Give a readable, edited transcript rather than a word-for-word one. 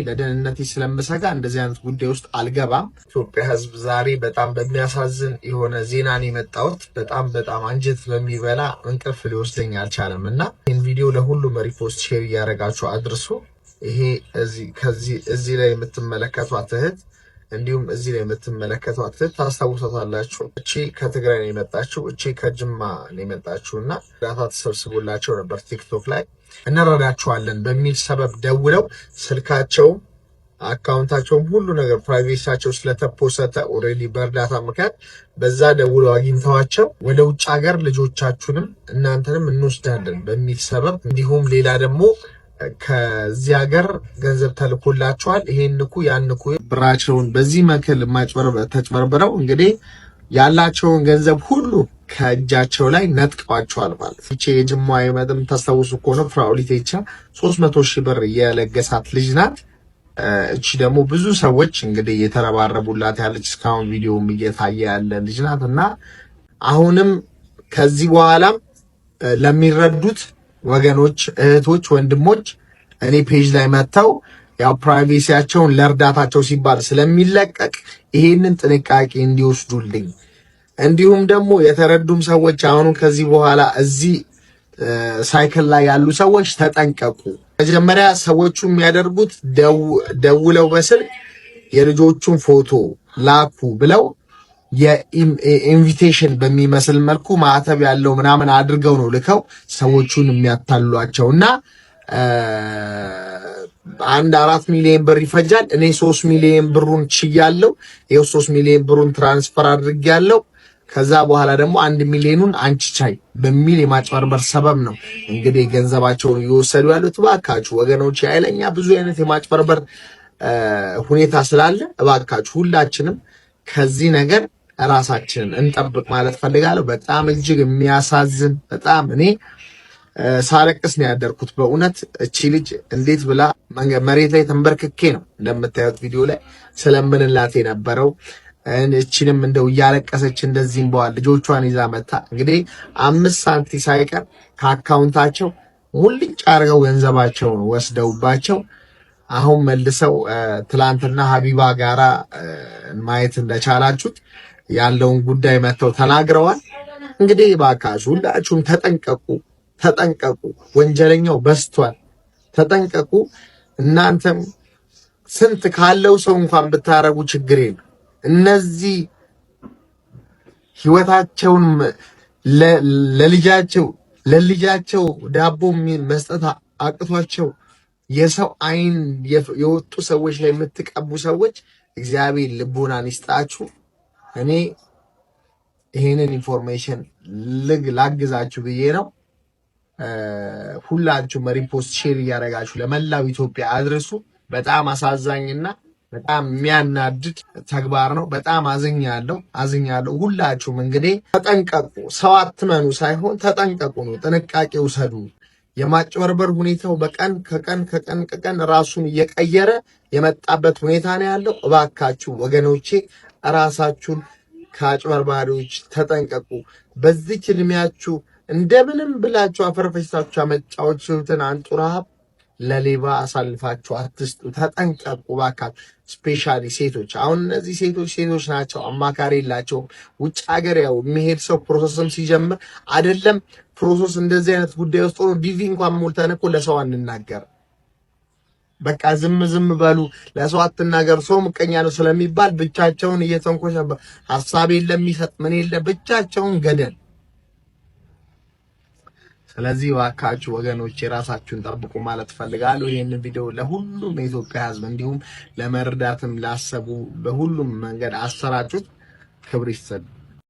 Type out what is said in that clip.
ለደህንነቴ ስለምሰጋ እንደዚህ አይነት ጉዳይ ውስጥ አልገባም። ኢትዮጵያ ሕዝብ ዛሬ በጣም በሚያሳዝን የሆነ ዜናን የመጣሁት በጣም አንጀት በሚበላ እንቅልፍ ሊወስደኝ አልቻለም እና ይህን ቪዲዮ ለሁሉም ሪፖስት ሼር እያደረጋችሁ አድርሱ። ይሄ እዚህ ላይ የምትመለከቷት እህት እንዲሁም እዚህ ላይ የምትመለከቷት እህት ታስታውሳታላችሁ። እቺ ከትግራይ ነው የመጣችው፣ እቺ ከጅማ ነው የመጣችውና ዳታ ተሰብስቦላቸው ነበር ቲክቶክ ላይ እንረዳቸዋለን በሚል ሰበብ ደውለው ስልካቸውም አካውንታቸውም ሁሉ ነገር ፕራይቬሲያቸው ስለተፖሰተ ኦልሬዲ በእርዳታ ምክንያት በዛ ደውለው አግኝተዋቸው ወደ ውጭ ሀገር ልጆቻችሁንም እናንተንም እንወስዳለን በሚል ሰበብ እንዲሁም ሌላ ደግሞ ከዚህ ሀገር ገንዘብ ተልኮላቸዋል ይሄን ንኩ ያን ንኩ ብራቸውን በዚህ መከል ተጭበርብረው እንግዲህ ያላቸውን ገንዘብ ሁሉ ከእጃቸው ላይ ነጥቀዋቸዋል ማለት ነው። እቺ የጅማ የመደም ታስታውሱ ከሆነ ፍራኦሊቴቻ 300,000 ብር የለገሳት ልጅ ናት። እቺ ደግሞ ብዙ ሰዎች እንግዲህ የተረባረቡላት ያለች እስካሁን ቪዲዮም እየታየ ያለ ልጅ ናት እና አሁንም ከዚህ በኋላም ለሚረዱት ወገኖች እህቶች ወንድሞች እኔ ፔጅ ላይ መተው ያው ፕራይቬሲያቸውን ለእርዳታቸው ሲባል ስለሚለቀቅ ይሄንን ጥንቃቄ እንዲወስዱልኝ እንዲሁም ደግሞ የተረዱም ሰዎች አሁን ከዚህ በኋላ እዚህ ሳይክል ላይ ያሉ ሰዎች ተጠንቀቁ። መጀመሪያ ሰዎቹ የሚያደርጉት ደውለው በስልክ የልጆቹን ፎቶ ላኩ ብለው የኢንቪቴሽን በሚመስል መልኩ ማዕተብ ያለው ምናምን አድርገው ነው ልከው ሰዎቹን የሚያታሏቸውና 4 ሚሊዮን ብር ይፈጃል። እኔ 3 ሚሊዮን ብሩን ችያለሁ። ይሄው 3 ሚሊዮን ብሩን ትራንስፈር አድርጌያለሁ። ከዛ በኋላ ደግሞ 1 ሚሊዮኑን አንቺ ቻይ በሚል የማጭበርበር ሰበብ ነው እንግዲህ ገንዘባቸውን እየወሰዱ ያሉት። እባካችሁ ወገኖች አይለኛ ብዙ አይነት የማጭበርበር ሁኔታ ስላለ እባካችሁ ሁላችንም ከዚህ ነገር ራሳችንን እንጠብቅ ማለት ፈልጋለሁ። በጣም እጅግ የሚያሳዝን በጣም እኔ ሳለቅስ ነው ያደርኩት በእውነት። እቺ ልጅ እንዴት ብላ መሬት ላይ ተንበርክኬ ነው እንደምታዩት ቪዲዮ ላይ ስለምንላት የነበረው። እቺንም እንደው እያለቀሰች እንደዚህም በኋላ ልጆቿን ይዛ መታ እንግዲህ 5 ሳንቲ ሳይቀር ከአካውንታቸው ሙልጭ አድርገው ገንዘባቸውን ወስደውባቸው አሁን መልሰው ትላንትና ሀቢባ ጋራ ማየት እንደቻላችሁት ያለውን ጉዳይ መተው ተናግረዋል። እንግዲህ ባካችሁ ሁላችሁም ተጠንቀቁ። ወንጀለኛው በስቷል። ተጠንቀቁ። እናንተም ስንት ካለው ሰው እንኳን ብታረጉ ችግር የለም። እነዚህ ህይወታቸውን ለልጃቸው ዳቦ መስጠት አቅቷቸው የሰው አይን የወጡ ሰዎች ላይ የምትቀቡ ሰዎች እግዚአብሔር ልቦናን ይስጣችሁ። እኔ ይሄንን ኢንፎርሜሽን ላግዛችሁ ብዬ ነው። ሁላችሁም ሪፖስት ሼር እያደረጋችሁ ለመላው ኢትዮጵያ አድርሱ። በጣም አሳዛኝና በጣም የሚያናድድ ተግባር ነው። በጣም አዝኛለሁ። ሁላችሁም እንግዲህ ተጠንቀቁ። ሰው አትመኑ ሳይሆን ተጠንቀቁ ነው። ጥንቃቄ ውሰዱ። የማጭበርበር ሁኔታው በቀን ከቀን ራሱን እየቀየረ የመጣበት ሁኔታ ነው ያለው። እባካችሁ ወገኖቼ ራሳችሁን ከአጭበርባሪዎች ተጠንቀቁ። በዚች እድሜያችሁ እንደምንም ብላችሁ አፈርፈሽታችሁ ያመጣችሁትን አንጡራ ሀብት ለሌባ አሳልፋችሁ አትስጡ። ተጠንቀቁ እባካችሁ። ስፔሻሊ ሴቶች፣ አሁን እነዚህ ሴቶች ናቸው፣ አማካሪ የላቸውም። ውጭ ሀገር ያው የሚሄድ ሰው ፕሮሰስም ሲጀምር አይደለም ፕሮሰስ እንደዚህ አይነት ጉዳይ ውስጥ ሆኖ ዲቪ እንኳን ሞልተን እኮ ለሰው አንናገር። በቃ ዝም በሉ፣ ለሰው አትናገር፣ ሰው ምቀኛ ነው ስለሚባል ብቻቸውን እየተንኮሸ ሐሳብ የለም የሚሰጥ ምን የለ ብቻቸውን ገደል። ስለዚህ ዋካችሁ ወገኖች የራሳችሁን ጠብቁ ማለት ፈልጋለሁ። ይሄንን ቪዲዮ ለሁሉም የኢትዮጵያ ሕዝብ እንዲሁም ለመርዳትም ላሰቡ በሁሉም መንገድ አሰራጩት። ክብር ይስጥ።